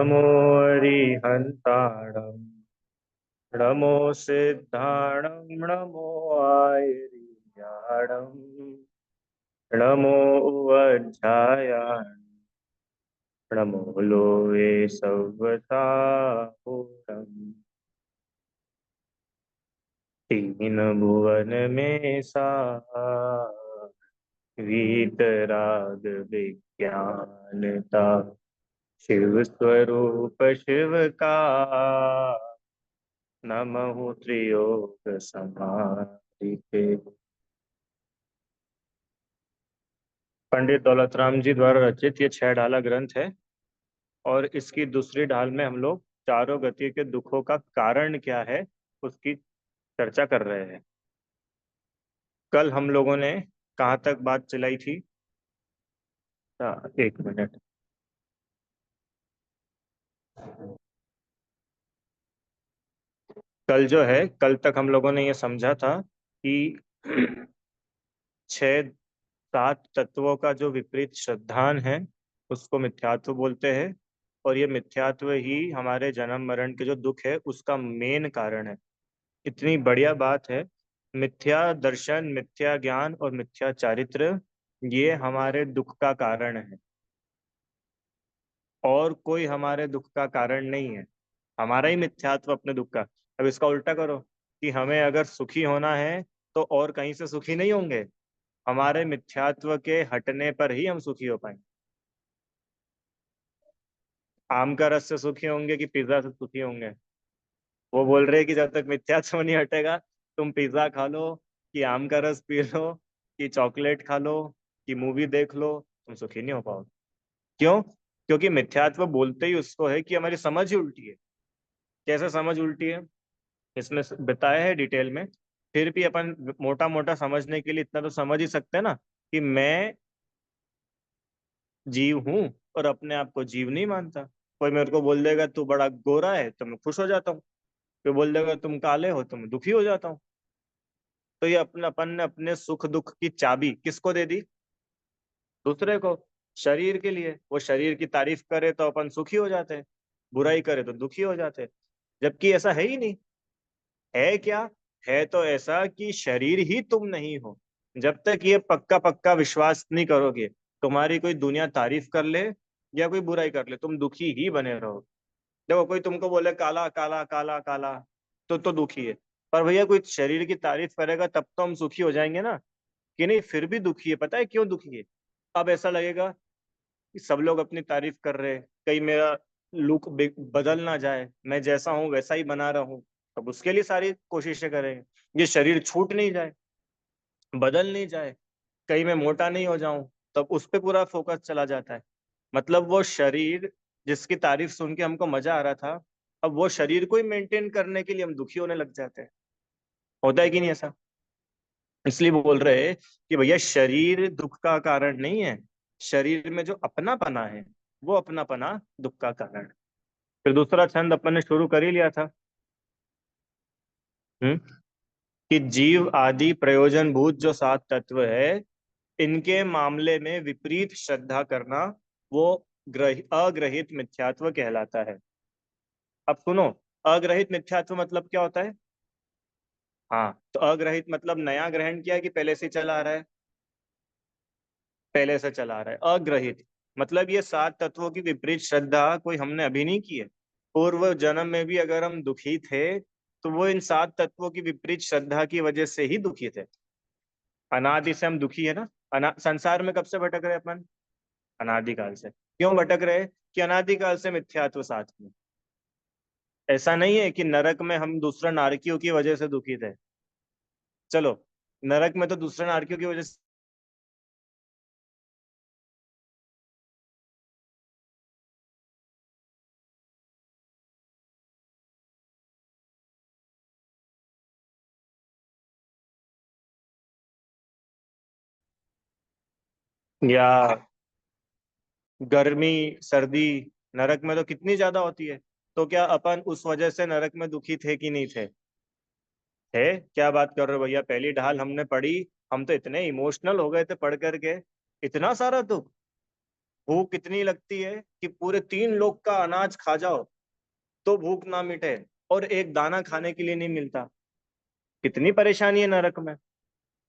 नमो अरिहन्ताणं नमो सिद्धाणं नमो आयर्याणं नमो उवज्झायाणं नमो लोये सव्यसाहुरम् तीन भुवन में वीतराग विज्ञानता शिव स्वरूप शिव का नमः त्रियोग समाधि पे। पंडित दौलतराम जी द्वारा रचित ये 6 ढाला ग्रंथ है और इसकी दूसरी ढाल में हम लोग चारों गति के दुखों का कारण क्या है उसकी चर्चा कर रहे हैं। कल हम लोगों ने कहाँ तक बात चलाई थी? हाँ, एक मिनट। कल जो है, कल तक हम लोगों ने ये समझा था कि छह सात तत्वों का जो विपरीत श्रद्धान है उसको मिथ्यात्व बोलते हैं। और ये मिथ्यात्व ही हमारे जन्म मरण के जो दुख है उसका मेन कारण है। इतनी बढ़िया बात है। मिथ्या दर्शन, मिथ्या ज्ञान और मिथ्या चारित्र ये हमारे दुख का कारण है और कोई हमारे दुख का कारण नहीं है। हमारा ही मिथ्यात्व अपने दुख का। अब इसका उल्टा करो कि हमें अगर सुखी होना है तो और कहीं से सुखी नहीं होंगे, हमारे मिथ्यात्व के हटने पर ही हम सुखी हो पाएंगे। आम का रस से सुखी होंगे कि पिज्जा से सुखी होंगे? वो बोल रहे हैं कि जब तक मिथ्यात्व नहीं हटेगा, तुम पिज्जा खा लो कि आम का रस पी लो कि चॉकलेट खा लो कि मूवी देख लो, तुम सुखी नहीं हो पाओगे। क्यों? क्योंकि मिथ्यात्व बोलते ही उसको है कि हमारी समझ ही उल्टी है। कैसे समझ उल्टी है इसमें बताया है डिटेल में। फिर भी अपन मोटा मोटा समझने के लिए इतना तो समझ ही सकते हैं ना कि मैं जीव हूं और अपने आप को जीव नहीं मानता। कोई मेरे को बोल देगा तू बड़ा गोरा है तो मैं खुश हो जाता हूँ, कोई बोल देगा तुम काले हो तो मैं दुखी हो जाता हूँ। तो ये अपने अपन ने अपने सुख दुख की चाबी किसको दे दी? दूसरे को। शरीर के लिए। वो शरीर की तारीफ करे तो अपन सुखी हो जाते हैं, बुराई करे तो दुखी हो जाते हैं। जबकि ऐसा है ही नहीं। है क्या? है तो ऐसा कि शरीर ही तुम नहीं हो। जब तक ये पक्का पक्का विश्वास नहीं करोगे, तुम्हारी कोई दुनिया तारीफ कर ले या कोई बुराई कर ले, तुम दुखी ही बने रहोगे। देखो, कोई तुमको बोले काला काला काला काला तो दुखी है। पर भैया कोई शरीर की तारीफ करेगा तब तो हम सुखी हो जाएंगे ना, कि नहीं फिर भी दुखी है। पता है क्यों दुखी है? अब ऐसा लगेगा कि सब लोग अपनी तारीफ कर रहे हैं, कहीं मेरा लुक बदल ना जाए, मैं जैसा हूं वैसा ही बना रहा हूं। तब उसके लिए सारी कोशिशें करेंगे। ये शरीर छूट नहीं जाए, बदल नहीं जाए, कहीं मैं मोटा नहीं हो जाऊं, तब उस पे पूरा फोकस चला जाता है। मतलब वो शरीर जिसकी तारीफ सुन के हमको मजा आ रहा था, अब वो शरीर को ही मेंटेन करने के लिए हम दुखी होने लग जाते हैं। होता है कि नहीं ऐसा? इसलिए बोल रहे हैं कि भैया शरीर दुख का कारण नहीं है। शरीर में जो अपनापना है वो अपनापना दुख का कारण है। फिर दूसरा छंद अपन ने शुरू कर ही लिया था। हम्म कि जीव आदि प्रयोजन भूत जो 7 तत्व है, इनके मामले में विपरीत श्रद्धा करना वो अग्रहित मिथ्यात्व कहलाता है। अब सुनो, अग्रहित मिथ्यात्व मतलब क्या होता है? हाँ, तो अग्रहित मतलब नया ग्रहण किया कि पहले से चला आ रहा है? पहले से चला आ रहा है। अग्रहित मतलब ये 7 तत्वों की विपरीत श्रद्धा कोई हमने अभी नहीं की है। पूर्व जन्म में भी अगर हम दुखी थे तो वो इन 7 तत्वों की विपरीत श्रद्धा की वजह से ही दुखी थे। अनादि से हम दुखी है ना। संसार में कब से भटक रहे अपन? अनादिकाल से। क्यों भटक रहे? कि अनादिकाल से मिथ्यात्व साथ में। ऐसा नहीं है कि नरक में हम दूसरा नारकियों की वजह से दुखी थे। चलो, नरक में तो दूसरे नारकियों की वजह से। या गर्मी, सर्दी नरक में तो कितनी ज्यादा होती है। तो क्या अपन उस वजह से नरक में दुखी थे कि नहीं थे? थे। क्या बात कर रहे हो भैया, पहली ढाल हमने पढ़ी, हम तो इतने इमोशनल हो गए थे पढ़ करके। इतना सारा दुख। भूख कितनी लगती है कि पूरे 3 लोग का अनाज खा जाओ तो भूख ना मिटे, और एक दाना खाने के लिए नहीं मिलता। कितनी परेशानी है नरक में।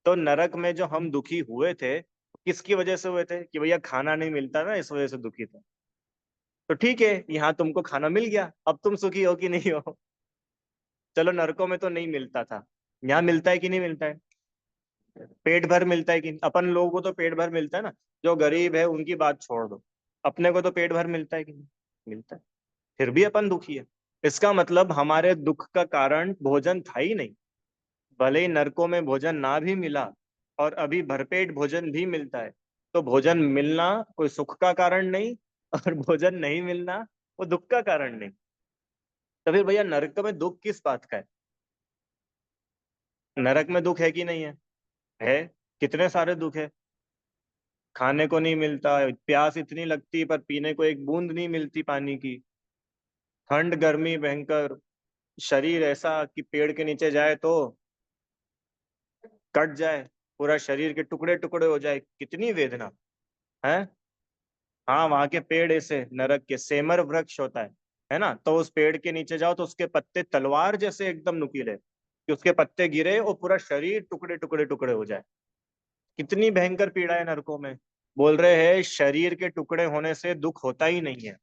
तो नरक में जो हम दुखी हुए थे, किसकी वजह से हुए थे? कि भैया खाना नहीं मिलता ना, इस वजह से दुखी थे। तो ठीक है, यहाँ तुमको खाना मिल गया, अब तुम सुखी हो कि नहीं हो? चलो, नरकों में तो नहीं मिलता था, यहाँ मिलता है कि नहीं मिलता है? पेट भर मिलता है कि नहीं? अपन लोगों को तो पेट भर मिलता है ना। जो गरीब है उनकी बात छोड़ दो, अपने को तो पेट भर मिलता है कि नहीं? मिलता है। फिर भी अपन दुखी है। इसका मतलब हमारे दुख का कारण भोजन था ही नहीं। भले ही नरकों में भोजन ना भी मिला और अभी भरपेट भोजन भी मिलता है, तो भोजन मिलना कोई सुख का कारण नहीं, और भोजन नहीं मिलना वो दुख का कारण नहीं। तो फिर भैया नरक में दुख किस बात का है? नरक में दुख है कि नहीं है? है। कितने सारे दुख है। खाने को नहीं मिलता, प्यास इतनी लगती है पर पीने को एक बूंद नहीं मिलती पानी की। ठंड गर्मी भयंकर। शरीर ऐसा कि पेड़ के नीचे जाए तो कट जाए, पूरा शरीर के टुकड़े टुकड़े हो जाए, कितनी वेदना है। हाँ, वहां के पेड़ ऐसे नरक के सेमर वृक्ष होता है ना, तो उस पेड़ के नीचे जाओ तो उसके पत्ते तलवार जैसे एकदम नुकीले, कि उसके पत्ते गिरे और पूरा शरीर टुकड़े टुकड़े टुकड़े हो जाए। कितनी भयंकर पीड़ा है नरकों में। बोल रहे हैं शरीर के टुकड़े होने से दुख होता ही नहीं है।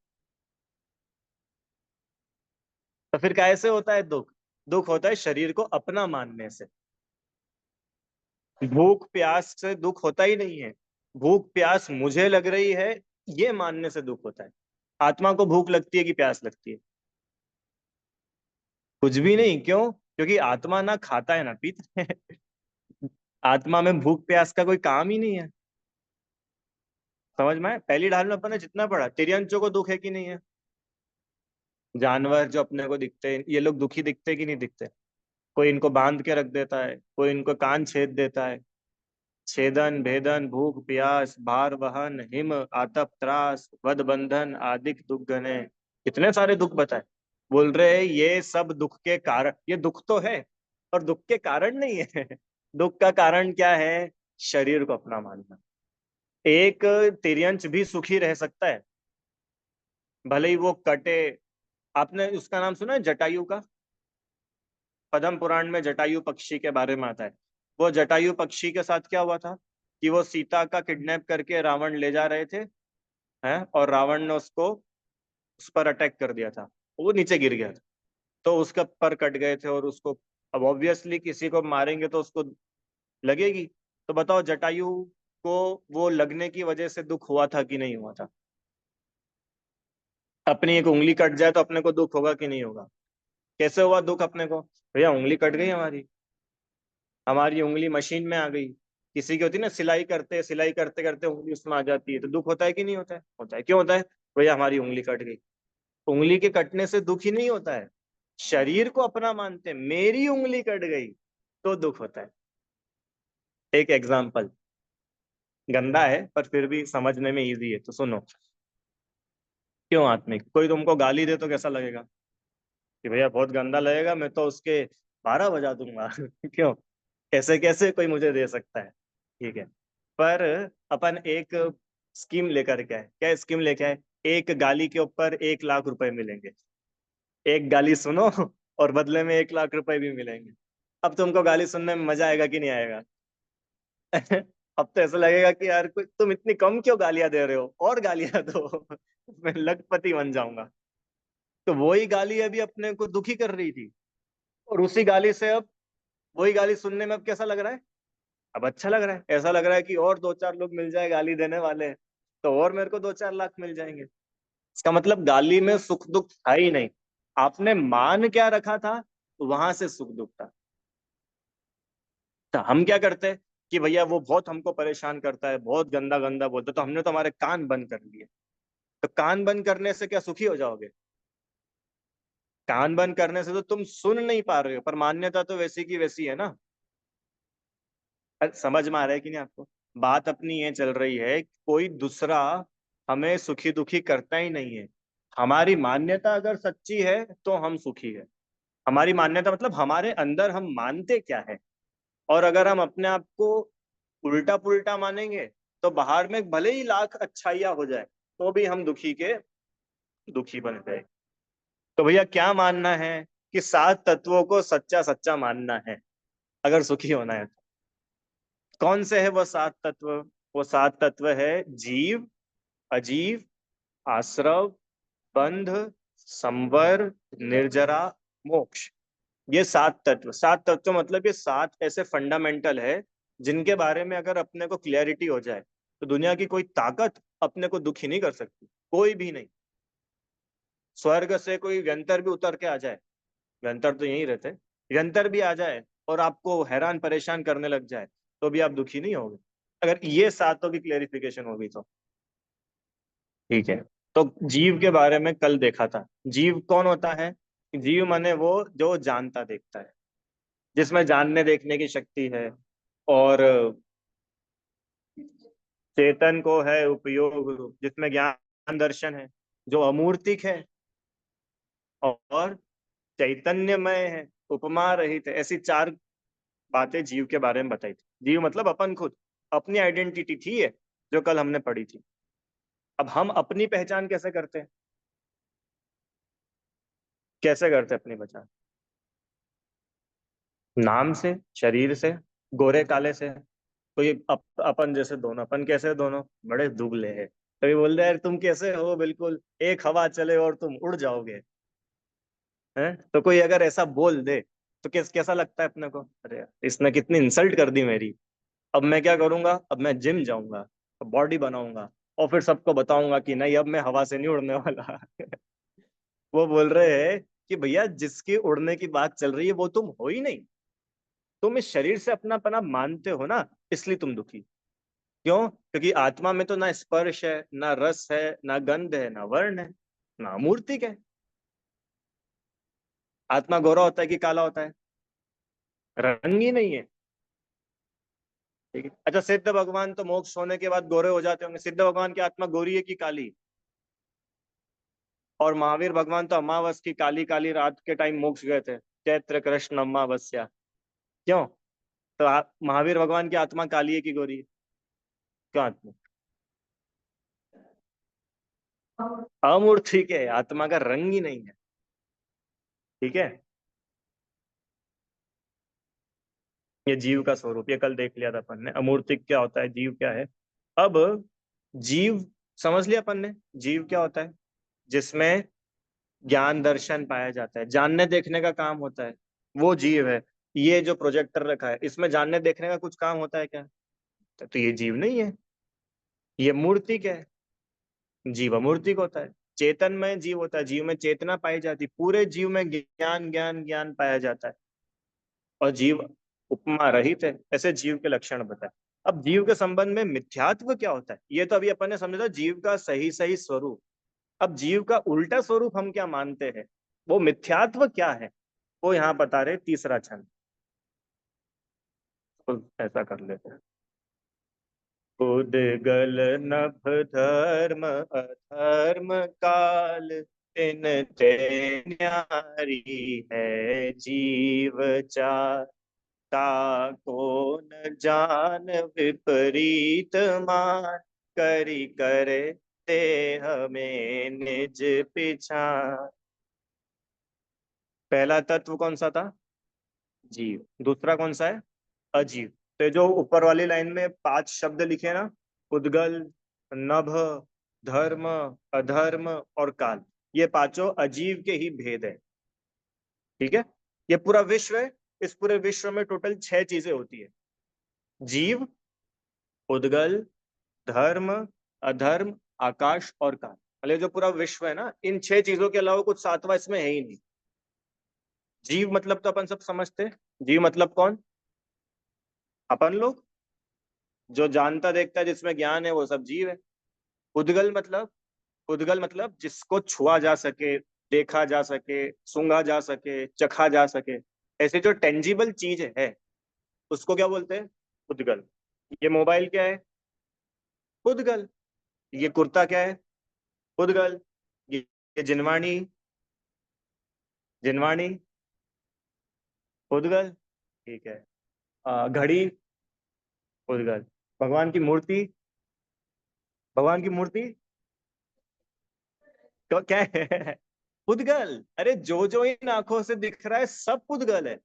तो फिर कैसे होता है दुख? दुख होता है शरीर को अपना मानने से। भूख प्यास से दुख होता ही नहीं है। भूख प्यास मुझे लग रही है, ये मानने से दुख होता है। आत्मा को भूख लगती है कि प्यास लगती है? कुछ भी नहीं। क्यों? क्योंकि आत्मा ना खाता है ना पीता है। आत्मा में भूख प्यास का कोई काम ही नहीं है। समझ में आया? पहली ढाल में अपन ने जितना पढ़ा, तिर्यंचों को दुख है कि नहीं है? जानवर जो अपने को दिखते हैं, ये लोग दुखी दिखते कि नहीं दिखते? कोई इनको बांध के रख देता है, कोई इनको कान छेद देता है। छेदन भेदन भूख प्यास भार वहन हिम आतप त्रास वध बंधन आदिक दुख गणे। कितने सारे दुख बताए। बोल रहे हैं ये सब दुख के कारण, ये दुख तो है और दुख के कारण नहीं है। दुख का कारण क्या है? शरीर को अपना मानना। एक तिर्यंच भी सुखी रह सकता है, भले ही वो कटे। आपने उसका नाम सुना है, जटायु का? पद्म पुराण में जटायु पक्षी के बारे में आता है। वो जटायु पक्षी के साथ क्या हुआ था कि वो सीता का किडनैप करके रावण ले जा रहे थे, हैं, और रावण ने उसको उस पर अटैक कर दिया था। वो नीचे गिर गया था, तो उसके पर कट गए थे और उसको, अब ऑब्वियसली किसी को मारेंगे तो उसको लगेगी। तो बताओ जटायु को वो लगने की वजह से दुख हुआ था कि नहीं हुआ था? अपनी एक उंगली कट जाए तो अपने को दुख होगा कि नहीं होगा? कैसे हुआ दुख अपने को? भैया उंगली कट गई हमारी, हमारी उंगली मशीन में आ गई। किसी की होती है ना, सिलाई करते करते उंगली उसमें आ जाती है, तो दुख होता है कि नहीं होता है? होता है। क्यों होता है? भैया हमारी उंगली कट गई। उंगली के कटने से दुख ही नहीं होता है। शरीर को अपना मानते हैं, मेरी उंगली कट गई तो दुख होता है। एक एग्जाम्पल, गंदा है पर फिर भी समझने में इजी है, तो सुनो। क्यों आत्मिक? कोई तुमको गाली दे तो कैसा लगेगा? कि भैया बहुत गंदा लगेगा, मैं तो उसके 12 बजा दूंगा। क्यों? कैसे कैसे कोई मुझे दे सकता है? ठीक है। पर अपन एक स्कीम लेकर के आए। क्या स्कीम लेके आए? एक गाली के ऊपर 1 लाख रुपए मिलेंगे। एक गाली सुनो और बदले में 1 लाख रुपए भी मिलेंगे। अब तुमको गाली सुनने में मजा आएगा कि नहीं आएगा? अब तो ऐसा लगेगा कि यार तुम इतनी कम क्यों गालियां दे रहे हो, और गालियां दो। मैं लखपति बन जाऊंगा। तो वही गाली अभी अपने को दुखी कर रही थी, और उसी गाली से अब, वही गाली सुनने में अब कैसा लग रहा है? अब अच्छा लग रहा है। ऐसा लग रहा है कि और 2 4 लोग मिल जाए गाली देने वाले, तो और मेरे को 2 4 लाख मिल जाएंगे। इसका मतलब गाली में सुख दुख था ही नहीं। आपने मान क्या रखा था, वहां से सुख दुख था। तो हम क्या करते कि भैया वो बहुत हमको परेशान करता है, बहुत गंदा गंदा बोलता है, तो हमने तो हमारे कान बंद कर लिए। तो कान बंद करने से क्या सुखी हो जाओगे? कान बंद करने से तो तुम सुन नहीं पा रहे हो, पर मान्यता तो वैसी की वैसी है ना। समझ में आ रहा है कि नहीं आपको? बात अपनी ये चल रही है कि कोई दूसरा हमें सुखी दुखी करता ही नहीं है। हमारी मान्यता अगर सच्ची है तो हम सुखी है। हमारी मान्यता मतलब हमारे अंदर हम मानते क्या है। और अगर हम अपने आप को उल्टा पुल्टा मानेंगे तो बाहर में भले ही लाख अच्छाइयाँ हो जाए, तो भी हम दुखी बन गए। तो भैया क्या मानना है कि सात तत्वों को सच्चा सच्चा मानना है अगर सुखी होना है तो। कौन से है वो सात तत्व? वो सात तत्व है जीव, अजीव, आश्रव, बंध, संवर, निर्जरा, मोक्ष। ये सात तत्व, सात तत्व मतलब ये सात ऐसे फंडामेंटल है जिनके बारे में अगर अपने को क्लियरिटी हो जाए तो दुनिया की कोई ताकत अपने को दुखी नहीं कर सकती, कोई भी नहीं। स्वर्ग से कोई व्यंतर भी उतर के आ जाए, व्यंतर तो यहीं रहते, व्यंतर भी आ जाए और आपको हैरान परेशान करने लग जाए तो भी आप दुखी नहीं होगे अगर ये सातों की क्लेरिफिकेशन होगी तो। ठीक है। तो जीव के बारे में कल देखा था। जीव कौन होता है? जीव माने वो जो जानता देखता है, जिसमें जानने देखने की शक्ति है, और चेतन को है उपयोग रूप, जिसमें ज्ञान दर्शन है, जो अमूर्तिक है और चैतन्यमय है, उपमा रहित है। ऐसी चार बातें जीव के बारे में बताई थी। जीव मतलब अपन खुद, अपनी आइडेंटिटी थी ये, जो कल हमने पढ़ी थी। अब हम अपनी पहचान कैसे करते हैं? कैसे करते हैं अपनी पहचान? नाम से, शरीर से, गोरे काले से। तो ये अपन जैसे दोनों, अपन कैसे दोनों बड़े दुबले हैं। कभी बोल रहे यार तुम कैसे हो, बिल्कुल एक हवा चले और तुम उड़ जाओगे। हैं? तो कोई अगर ऐसा बोल दे तो कैसा लगता है अपने को? अरे यार, इसने कितनी इंसल्ट कर दी मेरी। अब मैं क्या करूंगा? अब मैं जिम जाऊंगा, बॉडी बनाऊंगा, और फिर सबको बताऊंगा कि नहीं अब मैं हवा से नहीं उड़ने वाला। वो बोल रहे हैं कि भैया जिसकी उड़ने की बात चल रही है वो तुम हो ही नहीं। तुम इस शरीर से अपना पना मानते हो ना, इसलिए तुम दुखी। क्यों? क्योंकि आत्मा में तो ना स्पर्श है, ना रस है, ना गंध है, ना वर्ण है, ना मूर्तिक है। आत्मा गोरा होता है कि काला होता है? रंग ही नहीं है। ठीक है, अच्छा सिद्ध भगवान तो मोक्ष होने के बाद गोरे हो जाते होंगे, सिद्ध भगवान की आत्मा गोरी है कि काली? और महावीर भगवान तो अमावस की काली काली रात के टाइम मोक्ष गए थे, चैत्र कृष्ण अमावस्या। क्यों? तो महावीर भगवान की आत्मा काली है कि गोरी है? क्यों आत्मा अमूर्त? ठीक है, आत्मा का रंग ही नहीं है। ठीक है, ये जीव का स्वरूप, ये कल देख लिया था अपन ने। अमूर्तिक क्या होता है, जीव क्या है। अब जीव समझ लिया अपन ने, जीव क्या होता है? जिसमें ज्ञान दर्शन पाया जाता है, जानने देखने का काम होता है, वो जीव है। ये जो प्रोजेक्टर रखा है इसमें जानने देखने का कुछ काम होता है क्या? तो ये जीव नहीं है, ये मूर्तिक है। जीव अमूर्तिक होता है। चेतन में जीव होता है, जीव में चेतना पाई जाती है, पूरे जीव में ज्ञान ज्ञान ज्ञान पाया जाता है। और जीव उपमा रहित है। ऐसे जीव के लक्षण बताए। अब जीव के संबंध में मिथ्यात्व क्या होता है, ये तो अभी अपन ने समझा था, जीव का सही सही स्वरूप। अब जीव का उल्टा स्वरूप हम क्या मानते हैं, वो मिथ्यात्व क्या है, वो यहाँ बता रहे तीसरा छंद। तो ऐसा कर लेते हैं। उदगल नभ धर्म अधर्म काल, तिन ते न्यारी है जीव चार। ताको न जान विपरीत मान, करी करे देह में निज पिछान। पहला तत्व कौन सा था? जीव। दूसरा कौन सा है? अजीव। तो जो ऊपर वाली लाइन में पांच शब्द लिखे ना, उद्गल, नभ, धर्म, अधर्म और काल, ये पांचों अजीव के ही भेद है। ठीक है, ये पूरा विश्व है। इस पूरे विश्व में टोटल छह चीजें होती है: जीव, उद्गल, धर्म, अधर्म, आकाश और काल। मतलब जो पूरा विश्व है ना, इन छह चीजों के अलावा कुछ सातवां इसमें है ही नहीं। जीव मतलब तो अपन सब समझते हैं। जीव मतलब कौन? अपन लोग, जो जानता देखता है, जिसमें ज्ञान है, वो सब जीव है। उद्गल मतलब, उद्गल मतलब जिसको छुआ जा सके, देखा जा सके, सूंघा जा सके, चखा जा सके, ऐसे जो टेंजिबल चीज है उसको क्या बोलते हैं? उद्गल। ये मोबाइल क्या है? उद्गल। ये कुर्ता क्या है? उद्गल। ये जिनवाणी, जिनवाणी उद्गल। ठीक है। घड़ी उद्गल। भगवान की मूर्ति, भगवान की मूर्ति तो क्या है? पुद्गल। अरे जो जो इन आंखों से दिख रहा है सब पुद्गल है।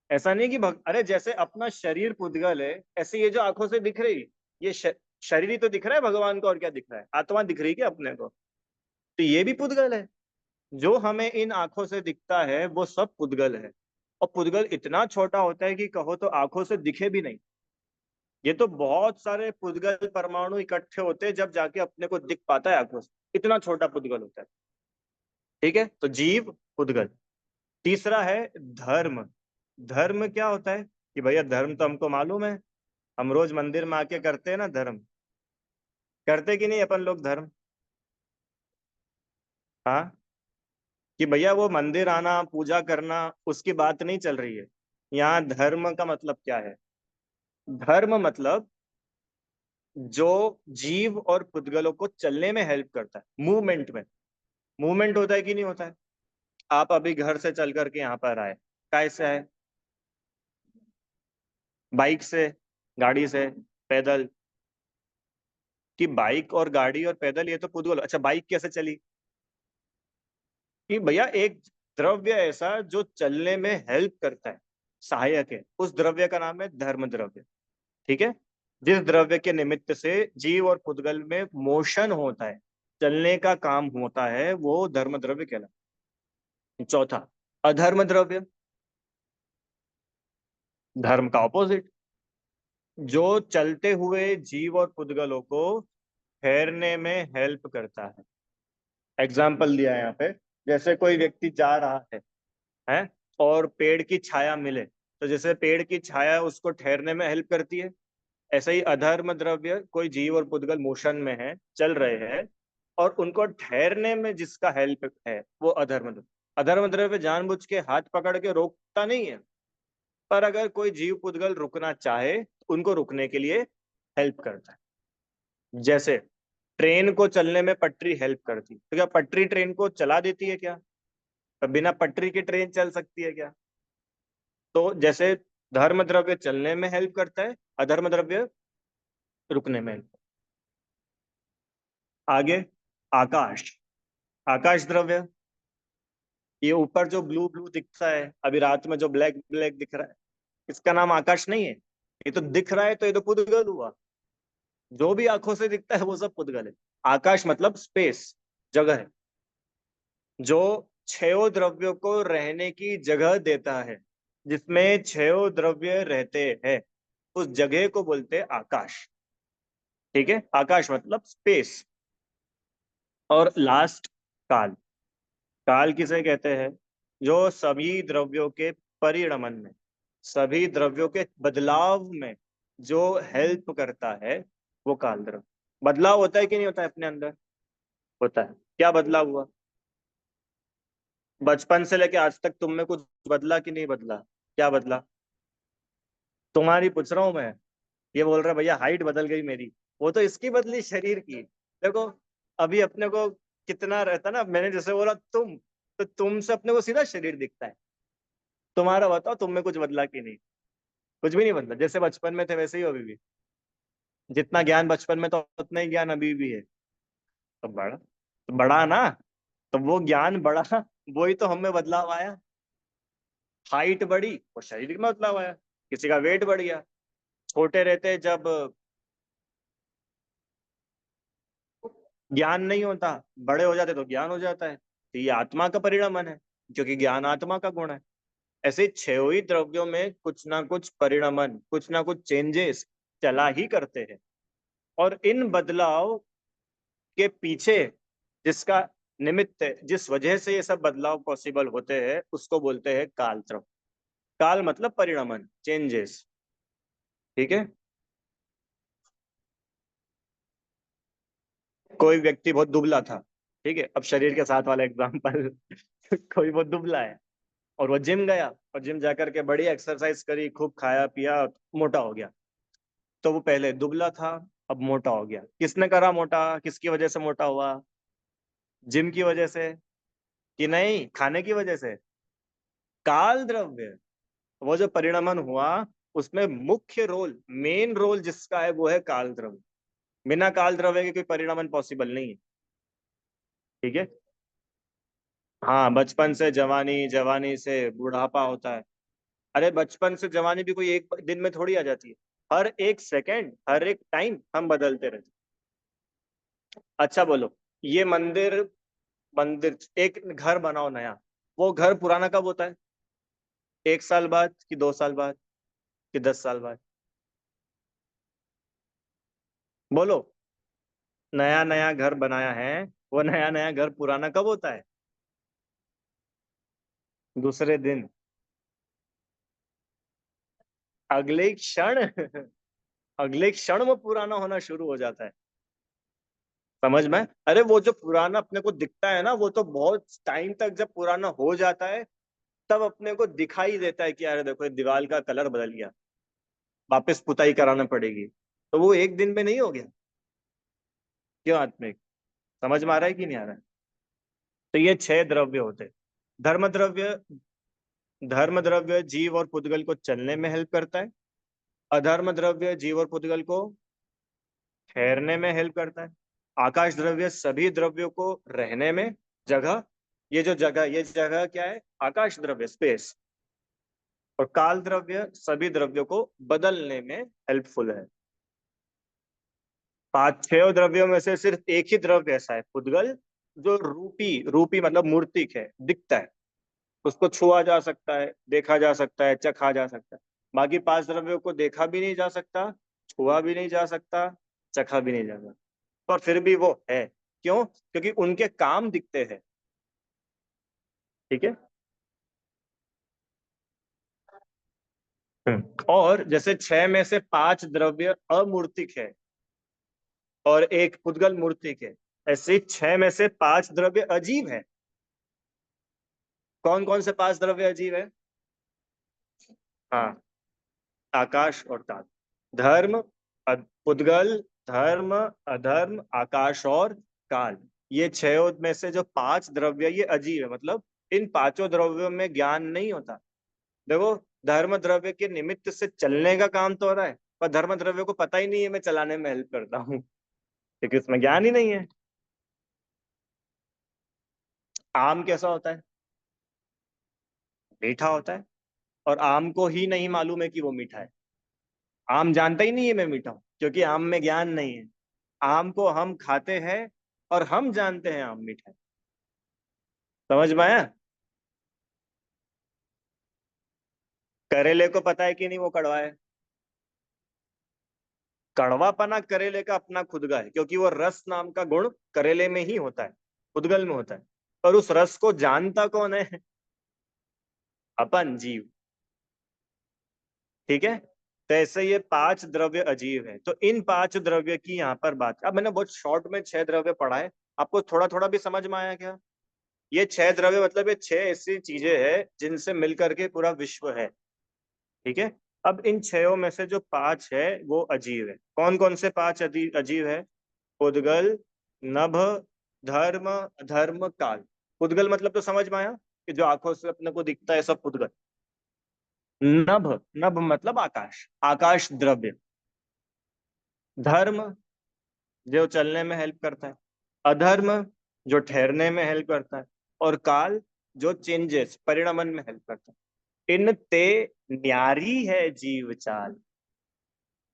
ऐसा नहीं कि अरे जैसे अपना शरीर पुद्गल है, ऐसे ये जो आंखों से दिख रही, ये शरीर ही तो दिख रहा है भगवान को, और क्या दिख रहा है? आत्मा दिख रही है क्या अपने को? तो ये भी पुद्गल है। जो हमें इन आंखों से दिखता है वो सब पुद्गल है। और पुद्गल इतना छोटा होता है कि कहो तो आंखों से दिखे भी नहीं। ये तो बहुत सारे पुद्गल परमाणु इकट्ठे होते हैं जब जाके अपने को दिख पाता है आंखों से, इतना छोटा पुद्गल होता है। ठीक है, तो जीव पुद्गल। तीसरा है धर्म। धर्म क्या होता है कि भैया धर्म तो हमको मालूम है, हम रोज मंदिर में आके करते हैं ना धर्म। करते कि नहीं अपन लोग धर्म? हाँ, कि भैया वो मंदिर आना पूजा करना उसकी बात नहीं चल रही है। यहाँ धर्म का मतलब क्या है? धर्म मतलब जो जीव और पुद्गलों को चलने में हेल्प करता है, मूवमेंट में। मूवमेंट होता है कि नहीं होता है? आप अभी घर से चल करके यहाँ पर आए, कैसे आए? बाइक से, गाड़ी से, पैदल? कि बाइक और गाड़ी और पैदल ये तो पुद्गल। अच्छा, बाइक कैसे चली? कि भैया एक द्रव्य ऐसा जो चलने में हेल्प करता है, सहायक है, उस द्रव्य का नाम है धर्म द्रव्य। ठीक है, जिस द्रव्य के निमित्त से जीव और पुद्गल में मोशन होता है, चलने का काम होता है, वो धर्म द्रव्य कहलाता है। चौथा, अधर्म द्रव्य। धर्म का ऑपोजिट, जो चलते हुए जीव और पुद्गलों को ठहरने में हेल्प करता है। एग्जाम्पल दिया है यहाँ पे। जैसे कोई व्यक्ति जा रहा है और पेड़ की छाया मिले, तो जैसे पेड़ की छाया उसको ठहरने में हेल्प करती है, ऐसे ही अधर्म द्रव्य, कोई जीव और पुद्गल मोशन में है, चल रहे हैं, और उनको ठहरने में जिसका हेल्प है वो अधर्म द्रव्य। अधर्म द्रव्य जानबूझ के हाथ पकड़ के रोकता नहीं है, पर अगर कोई जीव पुद्गल रुकना चाहे तो उनको रुकने के लिए हेल्प करता है। जैसे ट्रेन को चलने में पटरी हेल्प करती है, तो क्या पटरी ट्रेन को चला देती है क्या? तो बिना पटरी के ट्रेन चल सकती है क्या? तो जैसे धर्म द्रव्य चलने में हेल्प करता है, अधर्म द्रव्य रुकने में help। आगे, आकाश। आकाश द्रव्य, ये ऊपर जो ब्लू ब्लू दिखता है, अभी रात में जो ब्लैक ब्लैक दिख रहा है, इसका नाम आकाश नहीं है। ये तो दिख रहा है, तो ये तो पुद्गल हुआ। जो भी आंखों से दिखता है वो सब पुद्गल है। आकाश मतलब स्पेस, जगह है, जो छयो द्रव्यों को रहने की जगह देता है। जिसमें छयो द्रव्य रहते हैं, उस जगह को बोलते हैं आकाश। ठीक है, आकाश मतलब स्पेस। और लास्ट, काल। काल किसे कहते हैं? जो सभी द्रव्यों के परिणमन में, सभी द्रव्यों के बदलाव में जो हेल्प करता है, वो काल द्रव्य। बदलाव होता है कि नहीं होता है अपने अंदर? होता है। क्या बदलाव हुआ? बचपन से लेके आज तक तुम में कुछ बदला कि नहीं बदला? क्या बदला? तुम्हारी पूछ रहा हूं मैं। ये बोल रहा है भैया हाइट बदल गई मेरी, वो तो इसकी बदली शरीर की। देखो, अभी अपने को कितना रहता ना, मैंने जैसे बोला तुम, तो तुमसे अपने को सीधा शरीर दिखता है। तुम्हारा बताओ, तुम में कुछ बदला कि नहीं? कुछ भी नहीं बदला, जैसे बचपन में थे वैसे ही हो अभी भी। जितना ज्ञान बचपन में तो उतना ही ज्ञान अभी भी है। तो बड़ा ना, तो वो ज्ञान बड़ा, वो ही तो हमें बदलाव आया। हाइट बढ़ी और शरीर में बदलाव आया। किसी का वेट बढ़ गया। छोटे रहते जब ज्ञान नहीं होता, बड़े हो जाते तो ज्ञान हो जाता है, तो ये आत्मा का परिणमन है, क्योंकि ज्ञान आत्मा का गुण है। ऐसे छह ही द्रव्यों में कुछ ना कुछ परिणमन, कुछ ना कुछ चेंजेस चला ही करते हैं। और इन बदलाव के पीछे जिसका निमित्त है, जिस वजह से ये सब बदलाव पॉसिबल होते हैं, उसको बोलते हैं काल द्रव्य। काल मतलब परिणमन, चेंजेस। ठीक है, कोई व्यक्ति बहुत दुबला था, ठीक है, अब शरीर के साथ वाला एग्जांपल कोई बहुत दुबला है और वो जिम गया, और जिम जाकर के बड़ी एक्सरसाइज करी, खूब खाया पिया, मोटा हो गया। तो वो पहले दुबला था, अब मोटा हो गया। किसने करा मोटा? किसकी वजह से मोटा हुआ? जिम की वजह से कि नहीं खाने की वजह से? काल द्रव्य। वो जो परिणमन हुआ, उसमें मुख्य रोल, मेन रोल जिसका है वो है काल द्रव्य। बिना काल द्रव्य के कोई परिणमन पॉसिबल नहीं है। ठीक है। हाँ, बचपन से जवानी, जवानी से बुढ़ापा होता है। अरे बचपन से जवानी भी कोई एक दिन में थोड़ी आ जाती है। हर एक सेकंड, हर एक टाइम हम बदलते रहते हैं। अच्छा बोलो, ये मंदिर, मंदिर एक घर बनाओ नया, वो घर पुराना कब होता है? 1 साल बाद कि 2 साल बाद कि 10 साल बाद? बोलो। नया नया घर बनाया है, वो नया नया घर पुराना कब होता है? दूसरे दिन, अगले ही क्षण। अगले क्षण वो पुराना होना शुरू हो जाता है। समझ में? अरे वो जो पुराना अपने को दिखता है ना, वो तो बहुत टाइम तक जब पुराना हो जाता है तब अपने को दिखाई देता है कि यार देखो ये दीवार का कलर बदल गया, वापस पुताई कराना पड़ेगी। तो वो एक दिन में नहीं हो गया। क्यों आत्मिक? समझ में आ रहा है कि नहीं आ रहा है? तो ये 6 द्रव्य होते हैं। धर्म द्रव्य, धर्म द्रव्य जीव और पुद्गल को चलने में हेल्प करता है। अधर्म द्रव्य जीव और पुद्गल को ठहरने में हेल्प करता है। आकाश द्रव्य सभी द्रव्यों को रहने में, जगह, ये जो जगह, ये जगह क्या है? आकाश द्रव्य, स्पेस। और काल द्रव्य सभी द्रव्यों को बदलने में हेल्पफुल है। 5 6 द्रव्यों में से सिर्फ एक ही द्रव्य ऐसा है, पुद्गल, जो रूपी, रूपी मतलब मूर्तिक है, दिखता है, उसको छुआ जा सकता है, देखा जा सकता है, चखा जा सकता है। बाकी 5 द्रव्यों को देखा भी नहीं जा सकता, छुआ भी नहीं जा सकता, चखा भी नहीं जा सकता, पर फिर भी वो है। क्यों? क्योंकि उनके काम दिखते हैं। ठीक है। और जैसे 6 में से 5 द्रव्य अमूर्तिक है और एक पुद्गल मूर्तिक है, ऐसे 6 में से 5 द्रव्य अजीब है। कौन कौन से 5 द्रव्य अजीब है? हाँ, आकाश और काल। धर्म, पुद्गल, धर्म, अधर्म, आकाश और काल, ये 6 में से जो 5 द्रव्य, ये अजीब है। मतलब इन 5 द्रव्यों में ज्ञान नहीं होता। देखो, धर्म द्रव्य के निमित्त से चलने का काम तो हो रहा है, पर धर्म द्रव्य को पता ही नहीं है मैं चलाने में हेल्प करता हूँ, क्योंकि उसमें ज्ञान ही नहीं है। आम कैसा होता है? मीठा होता है। और आम को ही नहीं मालूम है कि वो मीठा है। आम जानता ही नहीं है मैं मीठा हूं, क्योंकि आम में ज्ञान नहीं है। आम को हम खाते हैं और हम जानते हैं आम मीठा है। समझ में आया? करेले को पता है कि नहीं वो कड़वा है? कड़वापना करेले का अपना खुद का है, क्योंकि वो रस नाम का गुण करेले में ही होता है, उदगल में होता है। पर उस रस को जानता कौन है? अपन, जीव। ठीक है। तो ऐसे ये 5 द्रव्य अजीब है। तो इन 5 द्रव्य की यहाँ पर बात, अब मैंने बहुत शॉर्ट में 6 द्रव्य पढ़ा है, आपको थोड़ा थोड़ा भी समझ में आया क्या? ये 6 द्रव्य मतलब ये 6 ऐसी चीजें हैं जिनसे मिलकर के पूरा विश्व है। ठीक है। अब इन 6 में से जो 5 है वो अजीब है। कौन कौन से 5 अजीब है? पुद्गल, नभ, धर्म, अधर्म, काल। पुद्गल मतलब तो समझ में आया, कि जो आंखों से अपने को दिखता है सब पुद्गल। नभ, नभ मतलब आकाश, आकाश द्रव्य। धर्म, जो चलने में हेल्प करता है। अधर्म, जो ठहरने में हेल्प करता है। और काल, जो चेंजेस, परिणमन में हेल्प करता है। इन ते न्यारी है जीव चाल,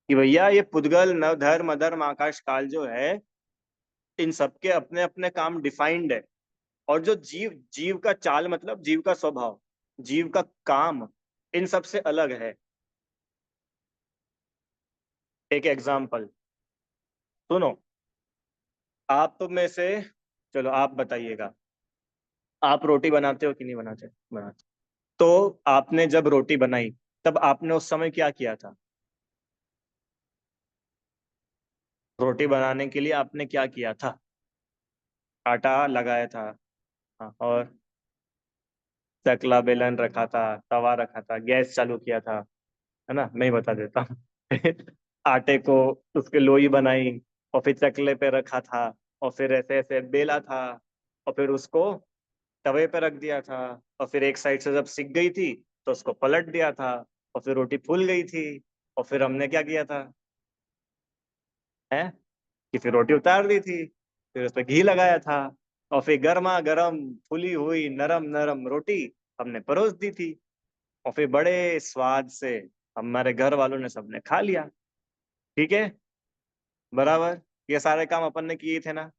कि भैया ये पुद्गल, नव, धर्म, अधर्म, आकाश, काल जो है, इन सबके अपने अपने काम डिफाइंड है। और जो जीव, जीव का चाल मतलब जीव का स्वभाव, जीव का काम इन सब से अलग है। एक एग्जाम्पल सुनो। आप तो में से, चलो आप बताइएगा, आप रोटी बनाते हो कि नहीं बनाते? बनाते। तो आपने जब रोटी बनाई, तब आपने उस समय क्या किया था? रोटी बनाने के लिए आपने क्या किया था? आटा लगाया था। हाँ, और चकला बेलन रखा था, तवा रखा था, गैस चालू किया था, है ना? मैं ही बता देता हूँ। आटे को, उसके लोई बनाई, और फिर चकले पे रखा था, और फिर ऐसे ऐसे बेला था, और फिर उसको तवे पे रख दिया था, और फिर एक साइड से जब सिक गई थी तो उसको पलट दिया था, और फिर रोटी फूल गई थी। और फिर हमने क्या किया था? है कि फिर रोटी उतार दी थी, फिर उस पर घी लगाया था, और फिर गर्मा गर्म फुली हुई नरम नरम रोटी हमने परोस दी थी। और फिर बड़े स्वाद से हमारे घर वालों ने सबने खा लिया। ठीक है, बराबर। ये सारे काम अपन ने किए थे ना?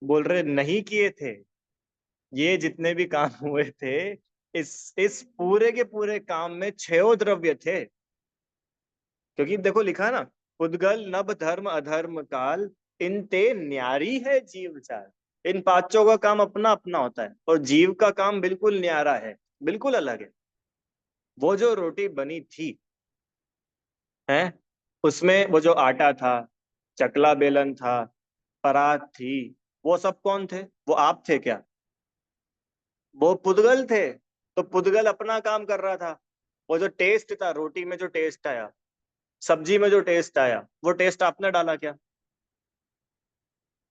बोल रहे नहीं किए थे। ये जितने भी काम हुए थे, इस पूरे के पूरे काम में छयो द्रव्य थे। क्योंकि देखो लिखा है ना, पुद्गल नभ धर्म अधर्म काल, इन ते न्यारी है जीव चाल। इन पांचों का काम अपना अपना होता है और जीव का काम बिल्कुल न्यारा है, बिल्कुल अलग है। वो जो रोटी बनी थी है, उसमें वो जो आटा था, चकला बेलन था, परात थी, वो सब कौन थे? वो आप थे क्या? वो पुद्गल थे। तो पुद्गल अपना काम कर रहा था। वो जो टेस्ट था, रोटी में जो टेस्ट आया, सब्जी में जो टेस्ट आया, वो टेस्ट आपने डाला क्या?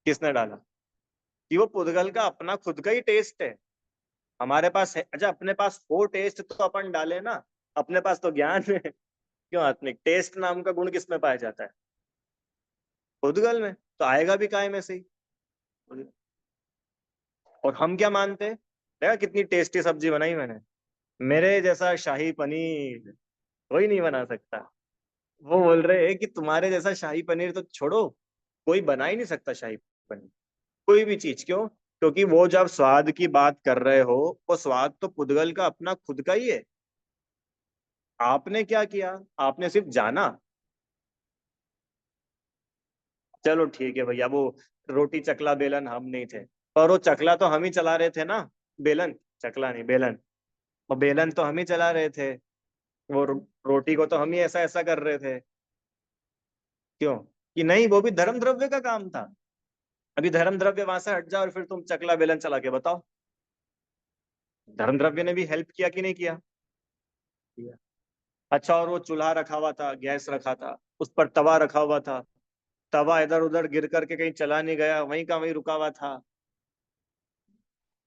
किसने डाला? कि वो पुद्गल का अपना खुद का ही टेस्ट है। हमारे पास है, अच्छा अपने पास हो टेस्ट तो अपन डाले ना। अपने पास तो ज्ञान है। क्यों आत्मिक टेस्ट नाम का गुण किस में पाया जाता है? पुद्गल में। तो आएगा भी काय में से ही। और हम क्या मानते हैं? देखा कितनी टेस्टी सब्जी बनाई मैंने। मेरे जैसा शाही पनीर कोई नहीं बना सकता। वो बोल रहे हैं कि तुम्हारे जैसा शाही पनीर तो छोड़ो, कोई बना ही नहीं सकता शाही पनीर। कोई भी चीज। क्यों? क्योंकि वो जब स्वाद की बात कर रहे हो, वो स्वाद तो पुद्गल का अपना खुद का ही है। आपने क्या किया? आपने सिर्फ जाना। चलो ठीक है भैया, वो रोटी चकला बेलन हम नहीं थे, पर वो चकला तो हम ही चला रहे थे ना। बेलन, चकला नहीं बेलन। और बेलन तो हम ही चला रहे थे। वो रोटी को तो हम ही ऐसा ऐसा कर रहे थे। क्यों? कि नहीं, वो भी धर्म द्रव्य का काम था। अभी धर्म द्रव्य वहां से हट जाओ और फिर तुम चकला बेलन चला के बताओ, धर्म द्रव्य ने भी हेल्प किया कि नहीं किया? किया। अच्छा, और वो चूल्हा रखा हुआ था, गैस रखा था, उस पर तवा रखा हुआ था। तवा इधर उधर गिर करके कहीं चला नहीं गया, वहीं का वहीं रुका हुआ था।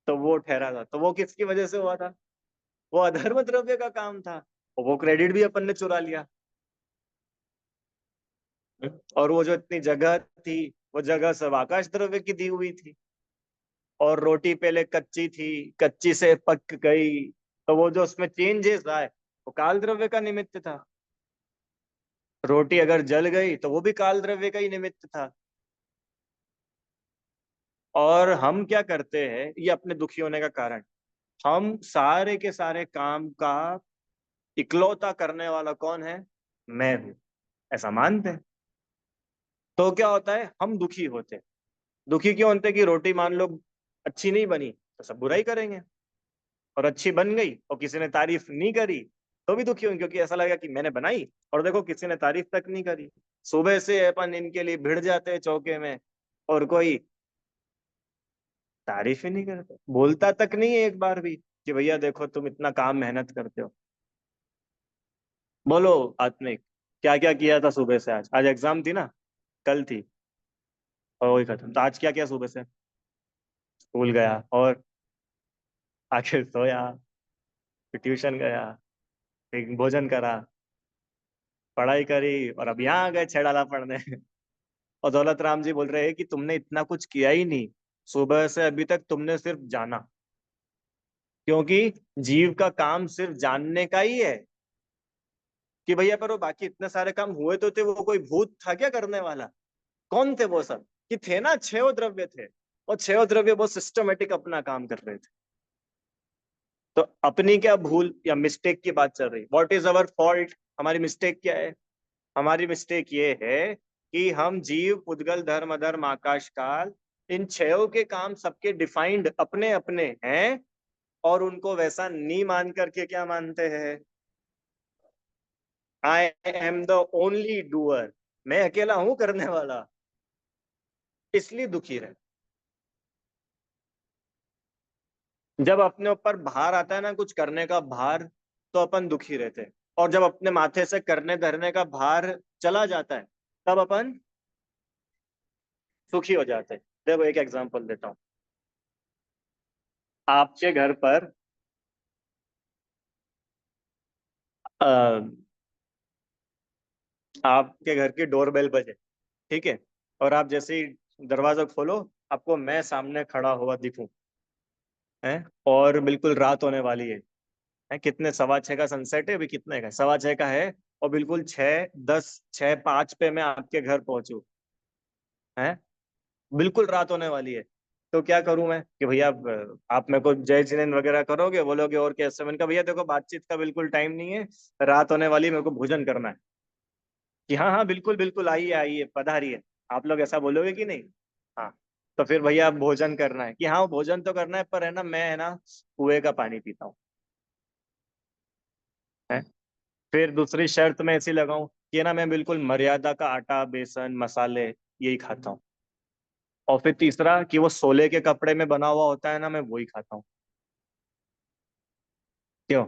तो वो ठहरा था, तो वो किसकी वजह से हुआ था? वो अधर्म द्रव्य का काम था। और वो क्रेडिट भी अपन ने चुरा लिया। और वो जो इतनी जगह थी, वो जगह सब आकाश द्रव्य की दी हुई थी। और रोटी पहले कच्ची थी, कच्ची से पक गई, तो वो जो उसमें चेंजेस आए, वो काल द्रव्य का निमित्त था। रोटी अगर जल गई तो वो भी काल द्रव्य का ही निमित्त था। और हम क्या करते हैं, ये अपने दुखी होने का कारण, हम सारे के सारे काम का इकलौता करने वाला कौन है? मैं हूं, ऐसा मानते हैं। तो क्या होता है, हम दुखी होते हैं। दुखी क्यों होते हैं? कि रोटी मान लो अच्छी नहीं बनी तो सब बुराई करेंगे, और अच्छी बन गई और किसी ने तारीफ नहीं करी तो भी दुखी होंगे, क्योंकि ऐसा लगेगा कि मैंने बनाई और देखो किसी ने तारीफ तक नहीं करी। सुबह से अपन इनके लिए भिड़ जाते हैं चौके में, और कोई तारीफ ही नहीं करता, बोलता तक नहीं है एक बार भी कि भैया देखो तुम इतना काम मेहनत करते हो। बोलो आत्मिक, क्या क्या किया था सुबह से? आज आज एग्जाम थी ना? कल थी, और वही खत्म। तो आज क्या क्या सुबह से? स्कूल गया और आखिर सोया, फिर ट्यूशन गया, फिर भोजन करा, पढ़ाई करी, और अब यहाँ आ गए छेड़ाला पढ़ने। और दौलत राम जी बोल रहे हैं कि तुमने इतना कुछ किया ही नहीं, सुबह से अभी तक तुमने सिर्फ जाना। क्योंकि जीव का काम सिर्फ जानने का ही है। कि भैया पर वो बाकी इतने सारे काम हुए तो थे, वो कोई भूत था क्या करने वाला? कौन थे वो सब? कि थे ना, छह द्रव्य थे। और छह द्रव्य बहुत सिस्टमेटिक अपना काम कर रहे थे। तो अपनी क्या भूल या मिस्टेक की बात चल रही? What is our fault? हमारी मिस्टेक क्या है? हमारी मिस्टेक ये है कि हम जीव पुद्गल धर्म अधर्म आकाश काल, इन छयों के काम सबके डिफाइंड अपने अपने हैं, और उनको वैसा नहीं मान करके क्या मानते हैं? I am the only doer, मैं अकेला हूं करने वाला। इसलिए दुखी रहे। जब अपने ऊपर भार आता है ना, कुछ करने का भार, तो अपन दुखी रहते हैं। और जब अपने माथे से करने धरने का भार चला जाता है, तब अपन सुखी हो जाते हैं। देखो एक एग्जांपल देता हूँ। आपके घर पर अ, आपके घर की डोरबेल बजे, ठीक है, और आप जैसे ही दरवाजा खोलो आपको मैं सामने खड़ा हुआ दिखूं, है, और बिल्कुल रात होने वाली है कितने, 6:15 का सनसेट है, अभी कितने का, 6:15 का है, और बिल्कुल 6:10, 6:05 पे मैं आपके घर पहुंचू, है, बिल्कुल रात होने वाली है। तो क्या करूं मैं कि भैया आप मेरे को जय जिनेन वगैरह करोगे, बोलोगे और कैसे, मैंने कहा भैया देखो बातचीत का बिल्कुल टाइम नहीं है, रात होने वाली है, मेरे को भोजन करना है। कि हाँ हाँ बिल्कुल बिल्कुल, आइए आइए पधारिए। आप लोग ऐसा बोलोगे कि नहीं? हाँ। तो फिर भैया भोजन करना है, कि हाँ भोजन तो करना है, पर है ना मैं है ना कुएं का पानी पीता हूँ, है। फिर दूसरी शर्त मैं ऐसी लगाऊं कि है ना मैं बिल्कुल मर्यादा का आटा, बेसन, मसाले यही खाता हूँ। और फिर तीसरा कि वो सोले के कपड़े में बना हुआ होता है ना, मैं वही खाता हूँ। क्यों?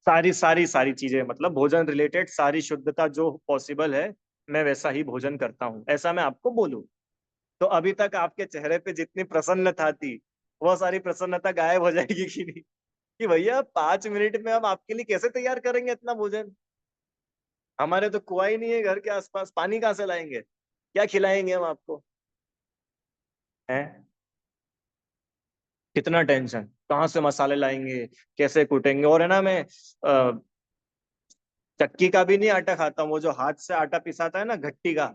सारी सारी सारी चीजें, मतलब भोजन रिलेटेड सारी शुद्धता जो पॉसिबल है, मैं वैसा ही भोजन करता हूँ, ऐसा मैं आपको बोलूं। तो अभी तक आपके चेहरे पे जितनी प्रसन्नता थी, वो सारी प्रसन्नता गायब हो जाएगी कि नहीं? कि भैया 5 मिनट में हम आपके लिए कैसे तैयार करेंगे इतना भोजन? हमारे तो कुआं ही नहीं है घर के आसपास, पानी कहाँ से लाएंगे, क्या खिलाएंगे हम आपको? हैं? कितना टेंशन, कहाँ से मसाले लाएंगे, कैसे कूटेंगे? और है ना मैं चक्की का भी नहीं आटा खाता हूँ, वो जो हाथ से आटा पिसाता है ना घट्टी का,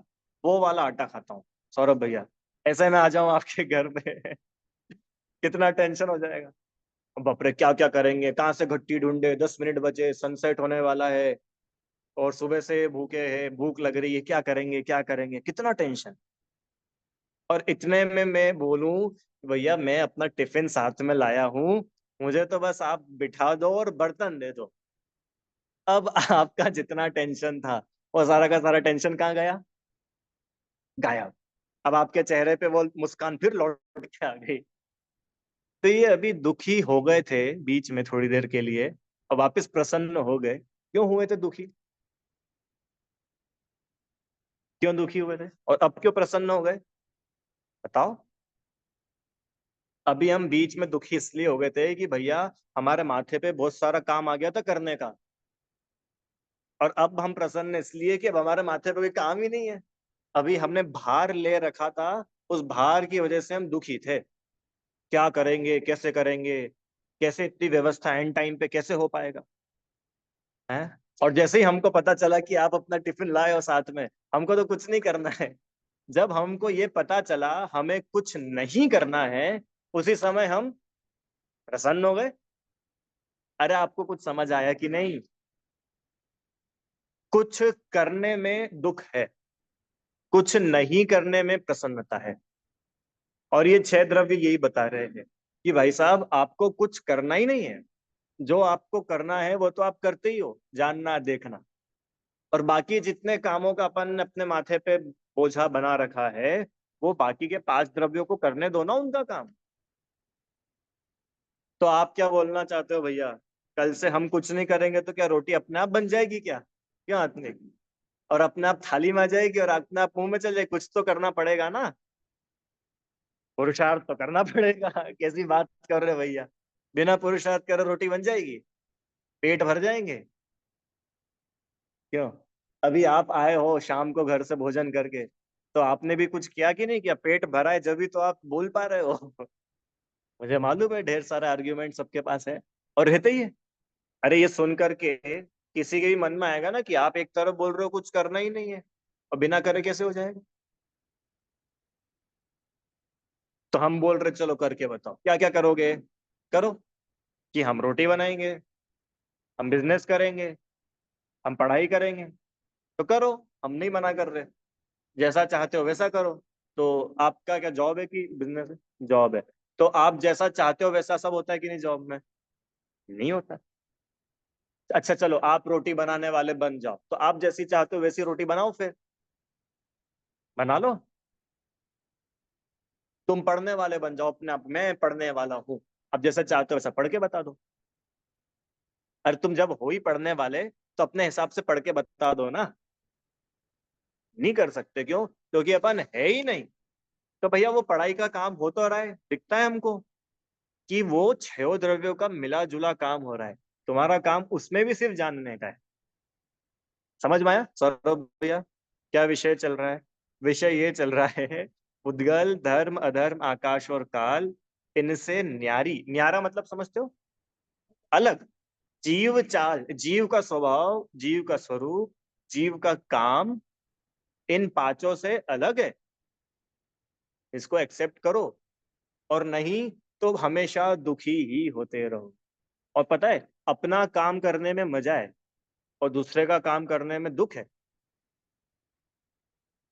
वो वाला आटा खाता हूँ। सौरभ भैया, ऐसे मैं आ जाऊं आपके घर पे कितना टेंशन हो जाएगा। बाप रे, क्या क्या करेंगे, कहाँ से घट्टी ढूंढे, 10 मिनट बचे, सनसेट होने वाला है, और सुबह से भूखे हैं, भूख लग रही है, क्या करेंगे क्या करेंगे, कितना टेंशन। और इतने में मैं बोलूं, भैया मैं अपना टिफिन साथ में लाया हूँ, मुझे तो बस आप बिठा दो और बर्तन दे दो। अब आपका जितना टेंशन था, वो सारा का सारा टेंशन कहाँ गया? गायब। अब आपके चेहरे पे वो मुस्कान फिर लौट के आ गई। तो ये अभी दुखी हो गए थे बीच में थोड़ी देर के लिए, और वापस प्रसन्न हो गए। क्यों हुए थे दुखी? क्यों दुखी हुए थे और अब क्यों प्रसन्न हो गए? बताओ। अभी हम बीच में दुखी इसलिए हो गए थे कि भैया हमारे माथे पे बहुत सारा काम आ गया था करने का, और अब हम प्रसन्न इसलिए कि अब हमारे माथे पे कोई काम ही नहीं है। अभी हमने भार ले रखा था, उस भार की वजह से हम दुखी थे। क्या करेंगे, कैसे करेंगे, कैसे इतनी व्यवस्था एंड टाइम पे कैसे हो पाएगा, है। और जैसे ही हमको पता चला कि आप अपना टिफिन लाए हो साथ में, हमको तो कुछ नहीं करना है। जब हमको ये पता चला हमें कुछ नहीं करना है, उसी समय हम प्रसन्न हो गए। अरे आपको कुछ समझ आया कि नहीं? कुछ करने में दुख है, कुछ नहीं करने में प्रसन्नता है। और ये 6 द्रव्य यही बता रहे हैं कि भाई साहब आपको कुछ करना ही नहीं है, जो आपको करना है वो तो आप करते ही हो, जानना देखना। और बाकी जितने कामों का अपन अपने माथे पे बोझा बना रखा है, वो बाकी के 5 द्रव्यों को करने दो ना उनका काम। तो आप क्या बोलना चाहते हो भैया? कल से हम कुछ नहीं करेंगे तो क्या रोटी अपने आप बन जाएगी क्या? क्यों हाथ नहीं? और अपने आप थाली में आ जाएगी और अपने आप मुंह में चल जाए? कुछ तो करना पड़ेगा ना, पुरुषार्थ तो करना पड़ेगा कैसी बात कर रहे हो भैया? बिना पुरुषार्थ करे रोटी बन जाएगी? पेट भर जाएंगे? क्यों? अभी आप आए हो शाम को घर से भोजन करके, तो आपने भी कुछ किया कि नहीं किया? पेट भरा है जब भी तो आप बोल पा रहे हो मुझे मालूम है ढेर सारा आर्ग्यूमेंट सबके पास है, और रहते ही है। अरे ये सुन करके किसी के भी मन में आएगा ना कि आप एक तरफ बोल रहे हो कुछ करना ही नहीं है, और बिना करे कैसे हो जाएगा? तो हम बोल रहे चलो करके बताओ, क्या क्या करोगे? करो। कि हम रोटी बनाएंगे, हम बिजनेस करेंगे, हम पढ़ाई करेंगे। तो करो, हम नहीं मना कर रहे, जैसा चाहते हो वैसा करो। तो आपका क्या जॉब है कि बिजनेस है? जॉब है। तो आप जैसा चाहते हो वैसा सब होता है कि नहीं जॉब में? नहीं होता। अच्छा चलो आप रोटी बनाने वाले बन जाओ, तो आप जैसी चाहते हो वैसी रोटी बनाओ, फिर बना लो। तुम पढ़ने वाले बन जाओ अपने आप, मैं पढ़ने वाला हूँ, अब जैसा चाहते हो वैसा पढ़ के बता दो। अरे तुम जब हो ही पढ़ने वाले, तो अपने हिसाब से पढ़ के बता दो ना। नहीं कर सकते क्यों? क्योंकि अपन है ही नहीं। तो भैया वो पढ़ाई का काम हो तो रहा है, दिखता है हमको कि वो 6 द्रव्यों का मिला जुला काम हो रहा है। तुम्हारा काम उसमें भी सिर्फ जानने का है। समझ में आया सौरभ भैया? क्या विषय चल रहा है? विषय ये चल रहा है उद्गल, धर्म, अधर्म, आकाश और काल, इनसे न्यारी, न्यारा मतलब समझते हो, अलग। जीव चाल, जीव का स्वभाव, जीव का स्वरूप, जीव का काम इन पांचों से अलग है। इसको एक्सेप्ट करो, और नहीं तो हमेशा दुखी ही होते रहो। और पता है, अपना काम करने में मजा है और दूसरे का काम करने में दुख है।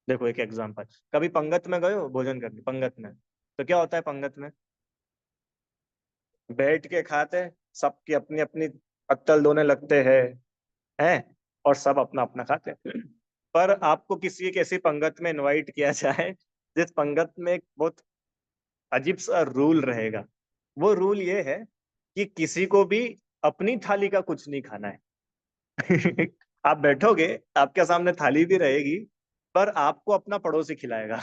देखो एक एग्जांपल, कभी पंगत में गए हो भोजन करने, पंगत में तो क्या होता है, पंगत में बैठ के खाते हैं, सबकी अपनी अपनी पत्तल धोने लगते हैं, और सब अपना अपना खाते हैं। पर आपको किसी एक ऐसी पंगत में इनवाइट किया जाए जिस पंगत में एक बहुत अजीब सा रूल रहेगा। वो रूल ये है कि किसी को भी अपनी थाली का कुछ नहीं खाना है। आप बैठोगे, आपके सामने थाली भी रहेगी, पर आपको अपना पड़ोसी खिलाएगा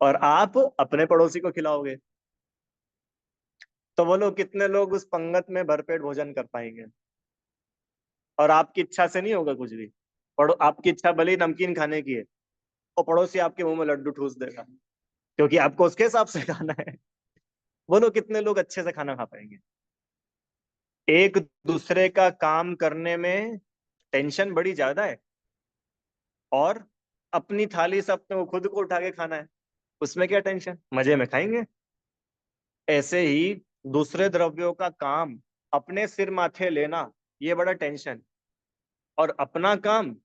और आप अपने पड़ोसी को खिलाओगे। तो बोलो कितने लोग उस पंगत में भरपेट भोजन कर पाएंगे? और आपकी इच्छा से नहीं होगा कुछ भी। पड़ो आपकी इच्छा भले ही नमकीन खाने की है, और पड़ोसी आपके मुंह में लड्डू ठूस देगा, क्योंकि आपको उसके हिसाब से खाना है। बोलो कितने लोग अच्छे से खाना खा पाएंगे? एक दूसरे का काम करने में टेंशन बड़ी ज्यादा है, और अपनी थाली से अपने को खुद को उठा के खाना है, उसमें क्या टेंशन, मजे में खाएंगे। ऐसे ही दूसरे द्रव्यों का काम अपने सिर माथे लेना, ये बड़ा टेंशन। और अपना काम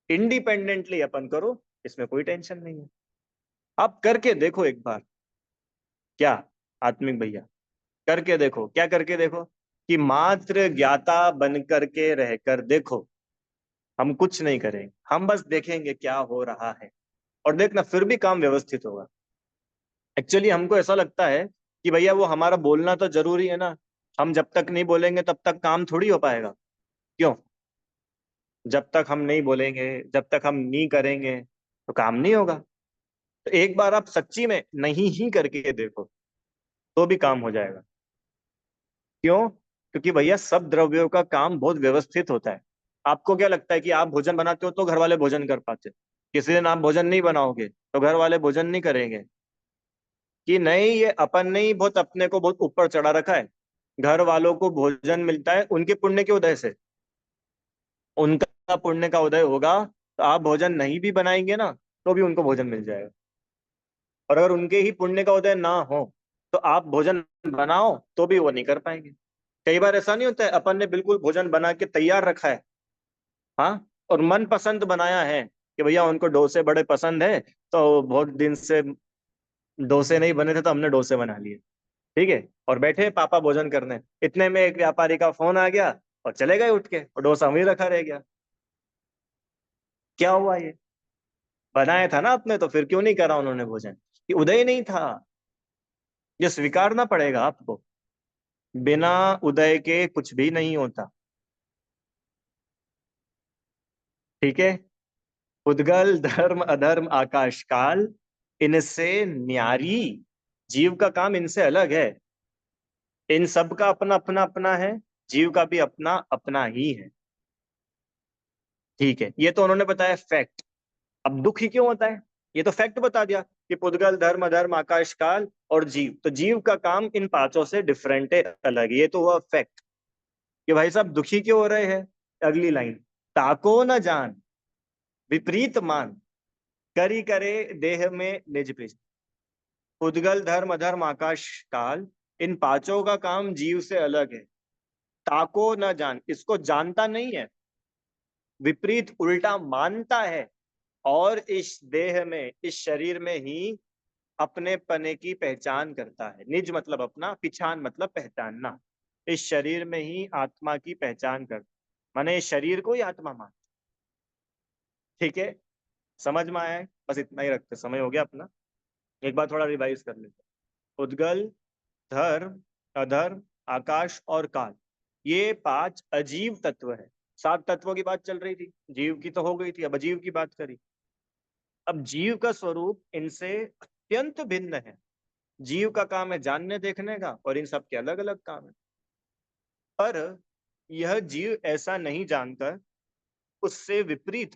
इंडिपेंडेंटली अपन करो, इसमें कोई टेंशन नहीं है। आप करके देखो एक बार। क्या आत्मिक भैया, करके देखो, क्या करके देखो, कि मात्र ज्ञाता बन करके रहकर देखो। हम कुछ नहीं करेंगे, हम बस देखेंगे क्या हो रहा है, और देखना फिर भी काम व्यवस्थित होगा। एक्चुअली हमको ऐसा लगता है कि भैया वो हमारा बोलना तो जरूरी है ना, हम जब तक नहीं बोलेंगे तब तक काम थोड़ी हो पाएगा। क्यों? जब तक हम नहीं बोलेंगे, जब तक हम नहीं करेंगे, तो काम नहीं होगा। तो एक बार आप सच्ची में नहीं ही करके देखो, तो भी काम हो जाएगा। क्यों? क्योंकि भैया सब द्रव्यों का काम बहुत व्यवस्थित होता है। आपको क्या लगता है कि आप भोजन बनाते हो तो घर वाले भोजन कर पाते? किसी दिन आप भोजन नहीं बनाओगे तो घर वाले भोजन नहीं करेंगे? कि नहीं, ये अपन ने ही बहुत अपने को बहुत ऊपर चढ़ा रखा है। घर वालों को भोजन मिलता है उनके पुण्य के उदय से। उनका पुण्य का उदय होगा तो आप भोजन नहीं भी बनाएंगे ना, तो भी उनको भोजन मिल जाएगा। और अगर उनके ही पुण्य का उदय ना हो तो आप भोजन बनाओ तो भी वो नहीं कर पाएंगे। कई बार ऐसा नहीं होता है, अपन ने बिल्कुल भोजन बना के तैयार रखा है, हाँ, और मन पसंद बनाया है कि भैया उनको डोसे बड़े पसंद है, तो बहुत दिन से डोसे नहीं बने थे तो हमने डोसे बना लिए। ठीक है, और बैठे पापा भोजन करने, इतने में एक व्यापारी का फोन आ गया और चले गए उठ के, और डोसा वहीं रखा रह गया। क्या हुआ? ये बनाया था ना आपने, तो फिर क्यों नहीं करा उन्होंने भोजन? ये उदय नहीं था। ये स्वीकारना पड़ेगा आपको। बिना उदय के कुछ भी नहीं होता। ठीक है। उद्गल, धर्म, अधर्म, आकाश, काल, इनसे न्यारी, जीव का काम इनसे अलग है। इन सब का अपना अपना अपना है, जीव का भी अपना अपना ही है। ठीक है, ये तो उन्होंने बताया फैक्ट। अब दुख ही क्यों होता है, ये तो फैक्ट बता दिया कि पुद्गल, धर्म, अधर्म, आकाश, काल और जीव, तो जीव का काम इन पांचों से डिफरेंट है, अलग है। ये तो हुआ फैक्ट कि भाई साहब दुखी क्यों हो रहे हैं। अगली लाइन, ताको न जान विपरीत मान, करी करे देह में निज प्रीत। उद्गल, धर्म, अधर्म, आकाश, काल, इन पांचों का काम जीव से अलग है। ताको न जान, इसको जानता नहीं है, विपरीत उल्टा मानता है, और इस देह में, इस शरीर में ही अपने पने की पहचान करता है। निज मतलब अपना, पिछान मतलब पहचानना। इस शरीर में ही आत्मा की पहचान करता, माने इस शरीर को ही आत्मा मान। ठीक है, समझ में आया है? बस इतना ही रखते, समय हो गया अपना। एक बार थोड़ा रिवाइज कर लेते। उद्गल, धर्म, अधर्म, आकाश और काल, ये पांच अजीव तत्व है। सात तत्वों की बात चल रही थी, जीव की तो हो गई थी, अब अजीव की बात करी। अब जीव का स्वरूप इनसे अत्यंत भिन्न है। जीव का काम है जानने देखने का, और इन सब के अलग अलग काम है। पर यह जीव ऐसा नहीं जानकर उससे विपरीत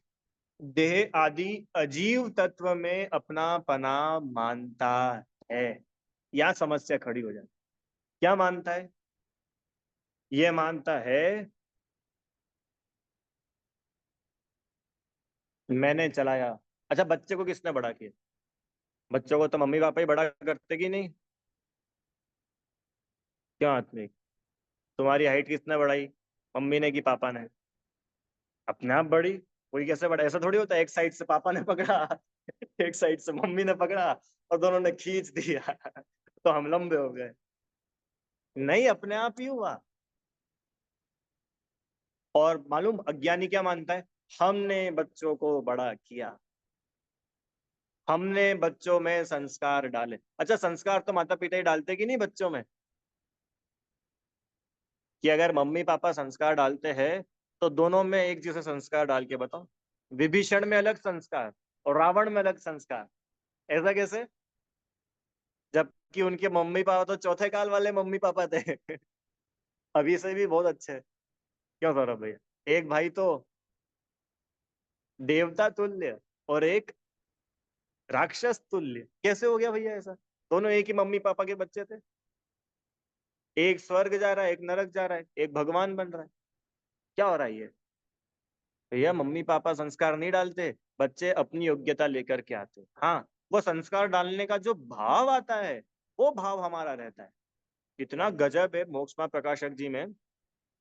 देह आदि अजीव तत्व में अपना पना मानता है। यह समस्या खड़ी हो जाती। क्या मानता है? ये मानता है मैंने चलाया। अच्छा, बच्चे को किसने बड़ा किया? बच्चों को तो मम्मी पापा ही बड़ा करते कि नहीं? क्यों आत्मिक? तुम्हारी हाइट किसने बढ़ाई? मम्मी ने कि पापा ने? अपने आप बढ़ी। कोई कैसे बढ़ा? ऐसा थोड़ी होता है, एक साइड से पापा ने पकड़ा एक साइड से मम्मी ने पकड़ा और दोनों ने खींच दिया तो हम लंबे हो गए। नहीं, अपने आप ही हुआ। और मालूम अज्ञानी क्या मानता है? हमने बच्चों को बड़ा किया, हमने बच्चों में संस्कार डाले। अच्छा, संस्कार तो माता पिता ही डालते कि नहीं बच्चों में? कि अगर मम्मी पापा संस्कार डालते हैं तो दोनों में एक जैसे संस्कार डाल के बताओ। विभीषण में अलग संस्कार और रावण में अलग संस्कार। ऐसा कैसे? जबकि उनके मम्मी पापा तो चौथे काल वाले मम्मी पापा थे अभी से भी बहुत अच्छे। क्यों सौरभ भैया? एक भाई तो देवता तुल्य और एक राक्षस तुल्य। कैसे हो गया भैया ऐसा? दोनों एक ही मम्मी पापा के बच्चे थे। एक स्वर्ग जा रहा है, एक नरक जा रहा है, एक भगवान बन रहा है। क्या हो रहा है ये? भैया मम्मी पापा संस्कार नहीं डालते, बच्चे अपनी योग्यता लेकर के आते। हाँ, वो संस्कार डालने का जो भाव आता है, वो भाव हमारा रहता है। इतना गजब है मोक्ष प्रकाशक जी में।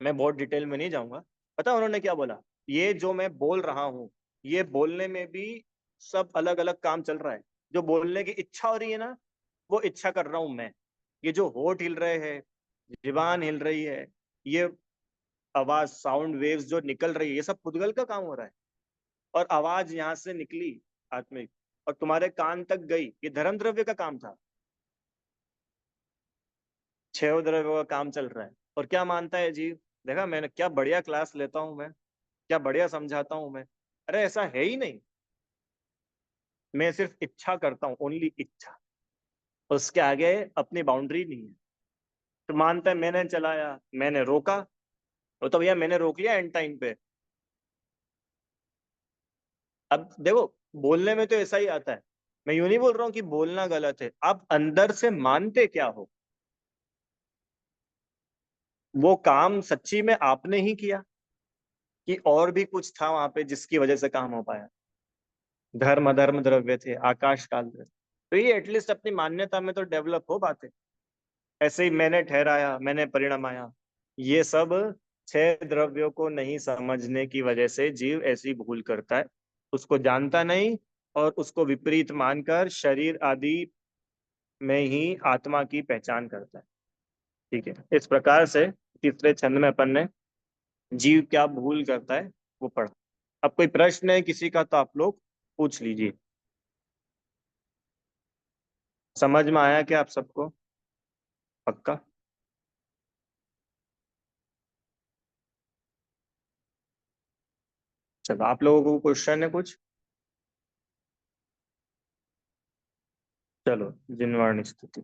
मैं बहुत डिटेल में नहीं जाऊंगा। पता है उन्होंने क्या बोला? ये जो मैं बोल रहा हूँ, ये बोलने में भी सब अलग अलग काम चल रहा है। जो बोलने की इच्छा हो रही है ना, वो इच्छा कर रहा हूं मैं। ये जो होठ हिल रहे हैं, जुबान हिल रही है, ये आवाज साउंड वेव्स जो निकल रही है, ये सब पुद्गल का काम हो रहा है। और आवाज यहाँ से निकली आत्मिक, और तुम्हारे कान तक गई, ये धर्म द्रव्य का काम था। छह द्रव्यों का काम चल रहा है। और क्या मानता है जीव? देखा मैंने क्या बढ़िया क्लास लेता हूं मैं, क्या बढ़िया समझाता हूं मैं। अरे ऐसा है ही नहीं। मैं सिर्फ इच्छा करता हूँ, ओनली इच्छा। उसके आगे अपनी बाउंड्री नहीं है। तो मानता है मैंने चलाया, मैंने रोका। वो तो भैया मैंने रोक लिया एंड टाइम पे। अब देखो, बोलने में तो ऐसा ही आता है। मैं यूं नहीं बोल रहा हूँ कि बोलना गलत है, आप अंदर से मानते क्या हो? वो काम सच्ची में आपने ही किया कि और भी कुछ था वहां पे जिसकी वजह से काम हो पाया? धर्म अधर्म द्रव्य थे, आकाश काल थे। तो ये एटलीस्ट अपनी मान्यता में तो डेवलप हो पाते। ऐसे ही मैंने ठहराया, मैंने परिणमाया। ये सब छह द्रव्यों को नहीं समझने की वजह से जीव ऐसी भूल करता है। उसको जानता नहीं, और उसको विपरीत मानकर शरीर आदि में ही आत्मा की पहचान करता है। ठीक है, इस प्रकार से तीसरे छंद में अपन ने जीव क्या भूल करता है वो पढ़ा। अब कोई प्रश्न है किसी का तो आप लोग पूछ लीजिए। समझ में आया क्या आप सबको? पक्का? चलो, आप लोगों को क्वेश्चन है कुछ? चलो, जिनवाणी स्तुति।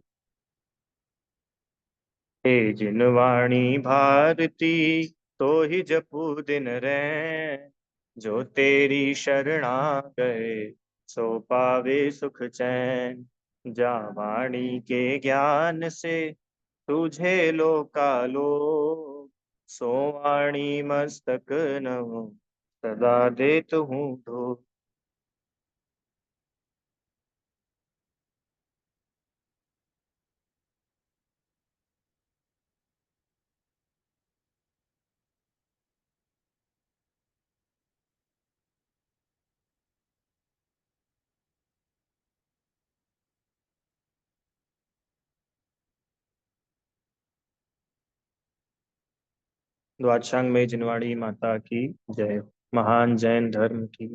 हे जिनवाणी भारती, तो ही जपू दिन रैन। जो तेरी शरणा गए, सो पावे सुख चैन। जा वाणी के ज्ञान से तुझे लोका लोक, सो वाणी मस्तक नमो सदा देत हूँ धो। द्वादशांग में जिनवाणी माता की जय। महान जैन धर्म की।